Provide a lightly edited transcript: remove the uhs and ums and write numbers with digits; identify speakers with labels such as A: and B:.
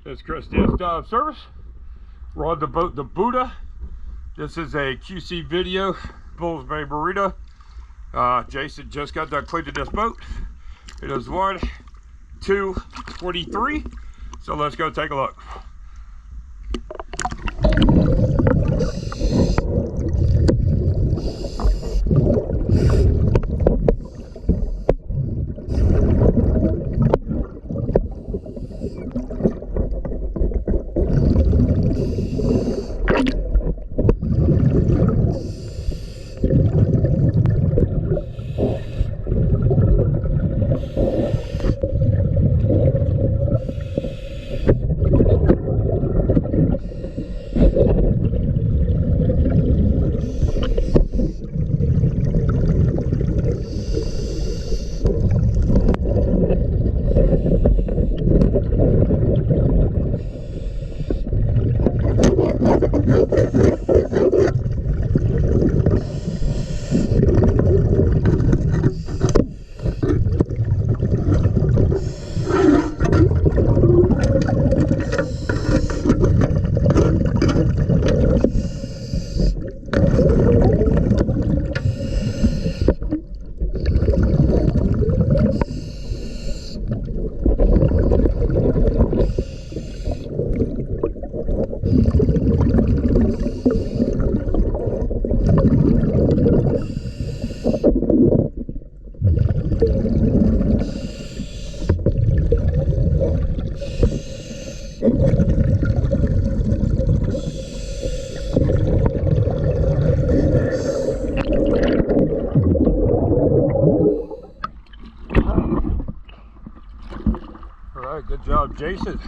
A: This is Chris Dance Dive Service. We're on the boat, the Buddha. This is a QC video, Bulls Bay Burrito. Jason just got done cleaning this boat. It is 1, 2, 23. So let's go take a look. All right, good job, Jason.